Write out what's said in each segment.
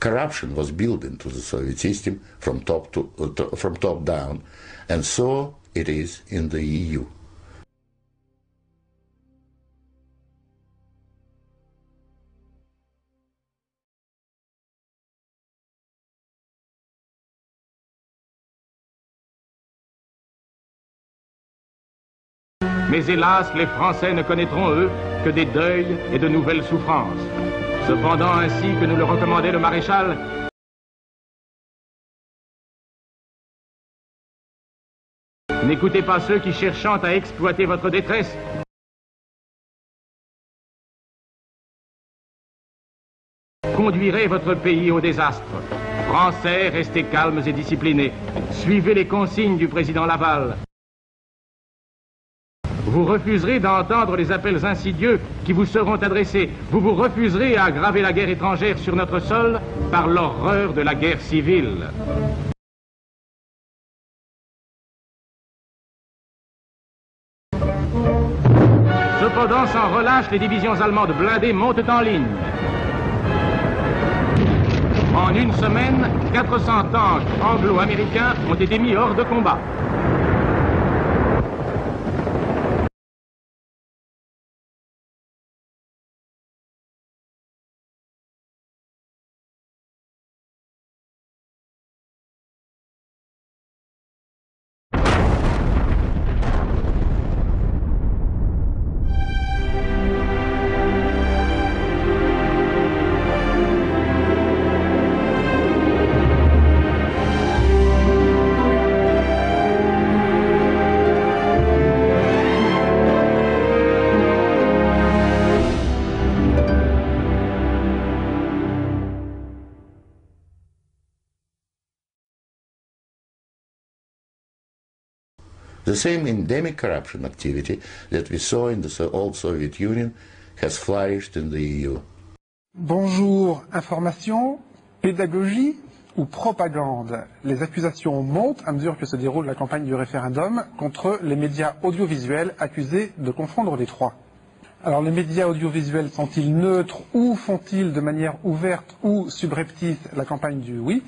corruption was built into the Soviet system from top down, and so it is in the EU. Mais hélas, les Français ne connaîtront, eux, que des deuils et de nouvelles souffrances. Cependant, ainsi que nous le recommandait le maréchal, n'écoutez pas ceux qui, cherchant à exploiter votre détresse, conduiraient votre pays au désastre. Français, restez calmes et disciplinés. Suivez les consignes du président Laval. Vous refuserez d'entendre les appels insidieux qui vous seront adressés. Vous vous refuserez à aggraver la guerre étrangère sur notre sol par l'horreur de la guerre civile. Cependant, sans relâche, les divisions allemandes blindées montent en ligne. En une semaine, 400 tanks anglo-américains ont été mis hors de combat. The same endemic corruption activity that we saw in the old Soviet Union has flourished in the EU. Bonjour, information, pédagogie ou propagande? Les accusations montent à mesure que se déroule la campagne du référendum contre les médias audiovisuels accusés de confondre les trois. Alors les médias audiovisuels sont-ils neutres ou font-ils de manière ouverte ou subreptice la campagne du oui?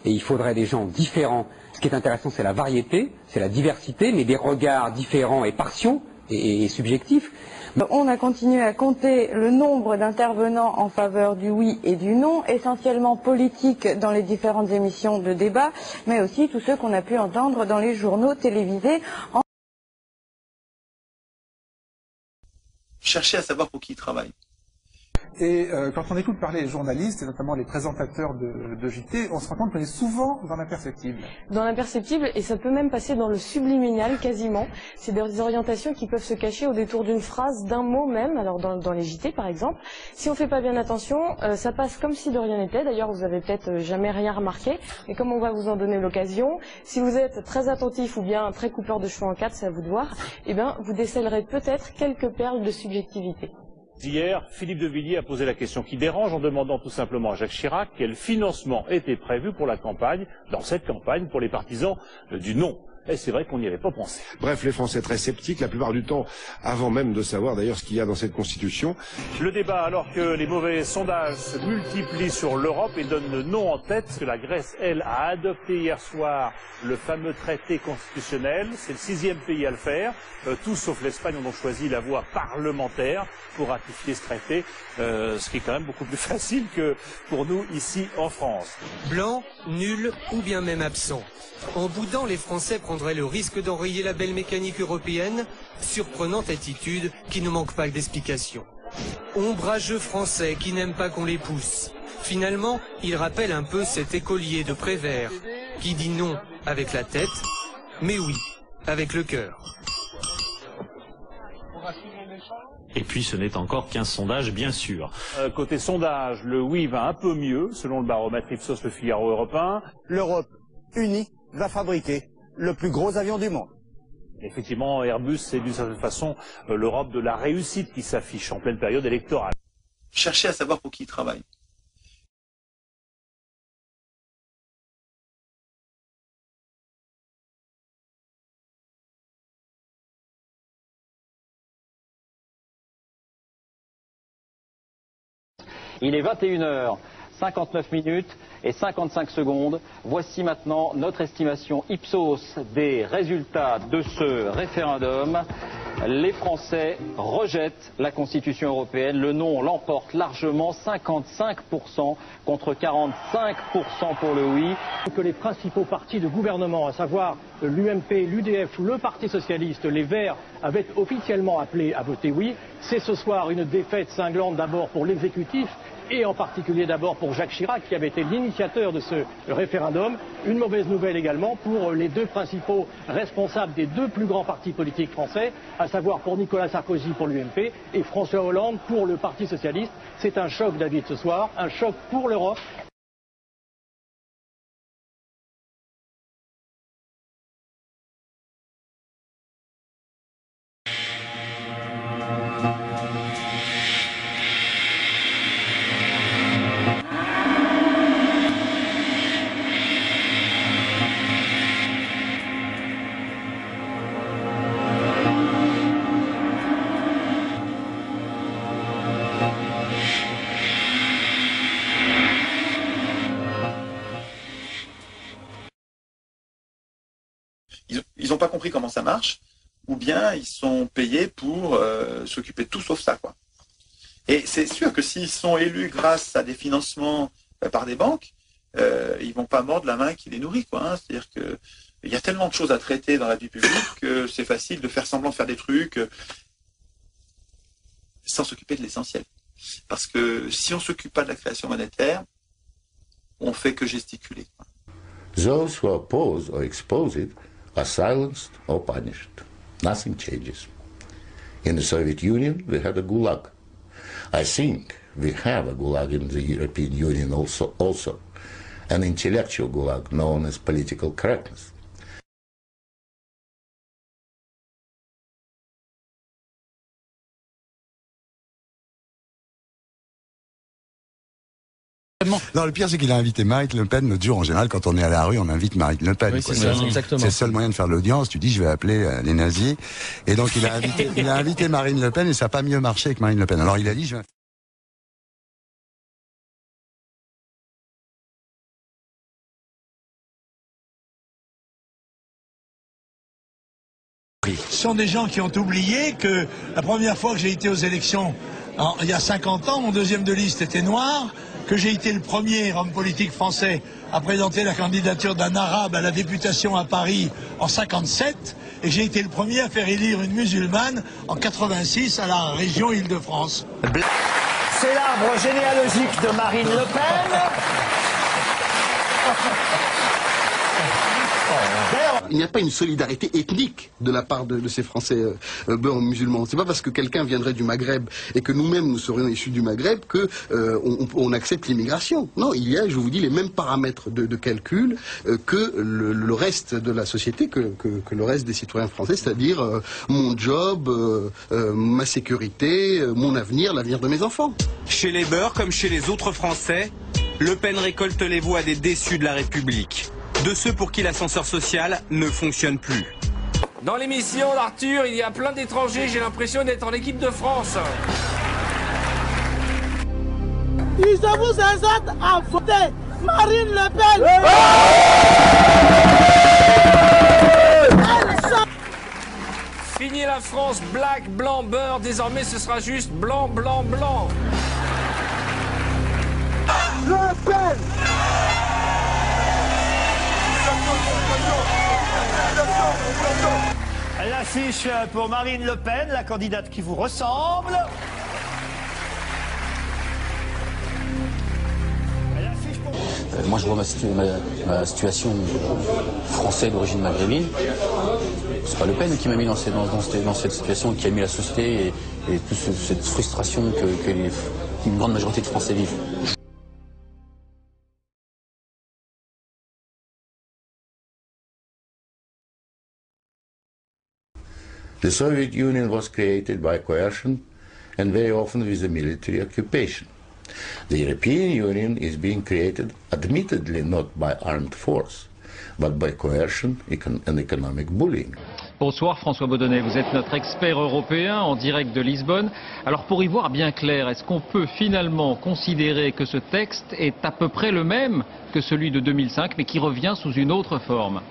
Et il faudrait des gens différents. Ce qui est intéressant, c'est la variété, c'est la diversité, mais des regards différents et partiaux et subjectifs. On a continué à compter le nombre d'intervenants en faveur du oui et du non, essentiellement politiques dans les différentes émissions de débat, mais aussi tous ceux qu'on a pu entendre dans les journaux télévisés. Cherchez à savoir pour qui ils travaillent. Et quand on écoute parler les journalistes, et notamment les présentateurs de JT, on se rend compte qu'on est souvent dans l'imperceptible. Dans l'imperceptible, et ça peut même passer dans le subliminal quasiment. C'est des orientations qui peuvent se cacher au détour d'une phrase, d'un mot même, alors dans les JT par exemple. Si on fait pas bien attention, ça passe comme si de rien n'était. D'ailleurs, vous avez peut-être jamais rien remarqué, mais comme on va vous en donner l'occasion, si vous êtes très attentif ou bien très coupeur de cheveux en quatre, c'est à vous de voir, eh bien, vous décèlerez peut-être quelques perles de subjectivité. Hier, Philippe de Villiers a posé la question qui dérange en demandant tout simplement à Jacques Chirac quel financement était prévu pour la campagne, dans cette campagne, pour les partisans du non. Et c'est vrai qu'on n'y avait pas pensé. Bref, les Français très sceptiques, la plupart du temps, avant même de savoir d'ailleurs ce qu'il y a dans cette Constitution. Le débat, alors que les mauvais sondages se multiplient sur l'Europe et donnent le non en tête, que la Grèce, elle, a adopté hier soir le fameux traité constitutionnel. C'est le 6e pays à le faire. Tous sauf l'Espagne ont donc choisi la voie parlementaire pour ratifier ce traité, ce qui est quand même beaucoup plus facile que pour nous ici en France. Blanc, nul ou bien même absent. En boudant, les Français prendraient le risque d'enrayer la belle mécanique européenne. Surprenante attitude qui ne manque pas d'explication. Ombrageux Français qui n'aiment pas qu'on les pousse. Finalement, il rappelle un peu cet écolier de Prévert qui dit non avec la tête, mais oui avec le cœur. Et puis ce n'est encore qu'un sondage, bien sûr. Côté sondage, le oui va un peu mieux, selon le baromètre Ipsos Le Figaro européen. L'Europe unie va fabriquer le plus gros avion du monde. Effectivement, Airbus, c'est d'une certaine façon l'Europe de la réussite qui s'affiche en pleine période électorale. Cherchez à savoir pour qui ils travaillent. Il est 21h. 59 minutes et 55 secondes. Voici maintenant notre estimation Ipsos des résultats de ce référendum. Les Français rejettent la Constitution européenne. Le non l'emporte largement, 55% contre 45% pour le oui. Que les principaux partis de gouvernement, à savoir l'UMP, l'UDF, le Parti Socialiste, les Verts, avaient officiellement appelé à voter oui. C'est ce soir une défaite cinglante d'abord pour l'exécutif et en particulier d'abord pour Jacques Chirac qui avait été l'initiateur de ce référendum. Une mauvaise nouvelle également pour les deux principaux responsables des deux plus grands partis politiques français, à savoir pour Nicolas Sarkozy pour l'UMP et François Hollande pour le Parti Socialiste. C'est un choc, David, ce soir, un choc pour l'Europe. Ils n'ont pas compris comment ça marche, ou bien ils sont payés pour s'occuper de tout sauf ça, quoi. Et c'est sûr que s'ils sont élus grâce à des financements par des banques, ils vont pas mordre la main qui les nourrit, quoi. Hein. C'est-à-dire que il y a tellement de choses à traiter dans la vie publique que c'est facile de faire semblant de faire des trucs sans s'occuper de l'essentiel. Parce que si on s'occupe pas de la création monétaire, on fait que gesticuler. Those who oppose or expose it are silenced or punished. Nothing changes. In the Soviet Union, we had a gulag. I think we have a gulag in the European Union also, an intellectual gulag known as political correctness. Non, le pire, c'est qu'il a invité Marine Le Pen l'autre jour. En général, quand on est à la rue, on invite Marine Le Pen. Oui, c'est exactement. C'est le seul moyen de faire de l'audience. Tu dis, je vais appeler les nazis. Et donc, il a invité Marine Le Pen et ça n'a pas mieux marché avec Marine Le Pen. Alors, il a dit, je vais... Ce sont des gens qui ont oublié que la première fois que j'ai été aux élections, il y a 50 ans, mon deuxième de liste était noir, que j'ai été le premier homme politique français à présenter la candidature d'un arabe à la députation à Paris en 57, et j'ai été le premier à faire élire une musulmane en 86 à la région Île-de-France. C'est l'arbre généalogique de Marine Le Pen. Il n'y a pas une solidarité ethnique de la part de ces Français blancs musulmans. C'est pas parce que quelqu'un viendrait du Maghreb et que nous-mêmes nous serions issus du Maghreb que on accepte l'immigration. Non, il y a, je vous dis, les mêmes paramètres de calcul que le reste de la société, que le reste des citoyens français, c'est-à-dire mon job, ma sécurité, mon avenir, l'avenir de mes enfants. Chez les Beurs, comme chez les autres Français, Le Pen récolte les voix des déçus de la République. De ceux pour qui l'ascenseur social ne fonctionne plus. Dans l'émission d'Arthur, il y a plein d'étrangers, j'ai l'impression d'être en équipe de France. Je vous incite à voter Marine Le Pen. Fini la France, black, blanc, beurre, désormais ce sera juste blanc, blanc, blanc. Le Pen. L'affiche pour Marine Le Pen, la candidate qui vous ressemble. Moi, je vois ma situation français d'origine maghrébine. C'est pas Le Pen qui m'a mis dans cette situation, qui a mis la société et toute cette frustration que une grande majorité de Français vivent. The Soviet Union was created by coercion and very often with a military occupation. The European Union is being created admittedly not by armed force, but by coercion and economic bullying. Bonsoir François Baudonnet, vous êtes notre expert européen en direct de Lisbonne. Alors pour y voir bien clair, est-ce qu'on peut finalement considérer que ce texte est à peu près le même que celui de 2005 mais qui revient sous une autre forme ?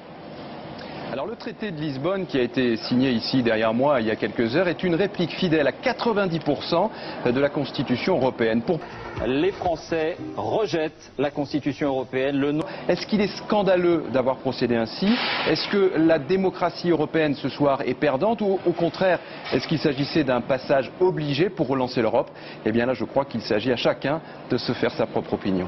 Alors le traité de Lisbonne qui a été signé ici derrière moi il y a quelques heures est une réplique fidèle à 90% de la Constitution européenne. Les Français rejettent la Constitution européenne. Est-ce qu'il est scandaleux d'avoir procédé ainsi? Est-ce que la démocratie européenne ce soir est perdante ou au contraire, est-ce qu'il s'agissait d'un passage obligé pour relancer l'Europe? Eh bien là je crois qu'il s'agit à chacun de se faire sa propre opinion.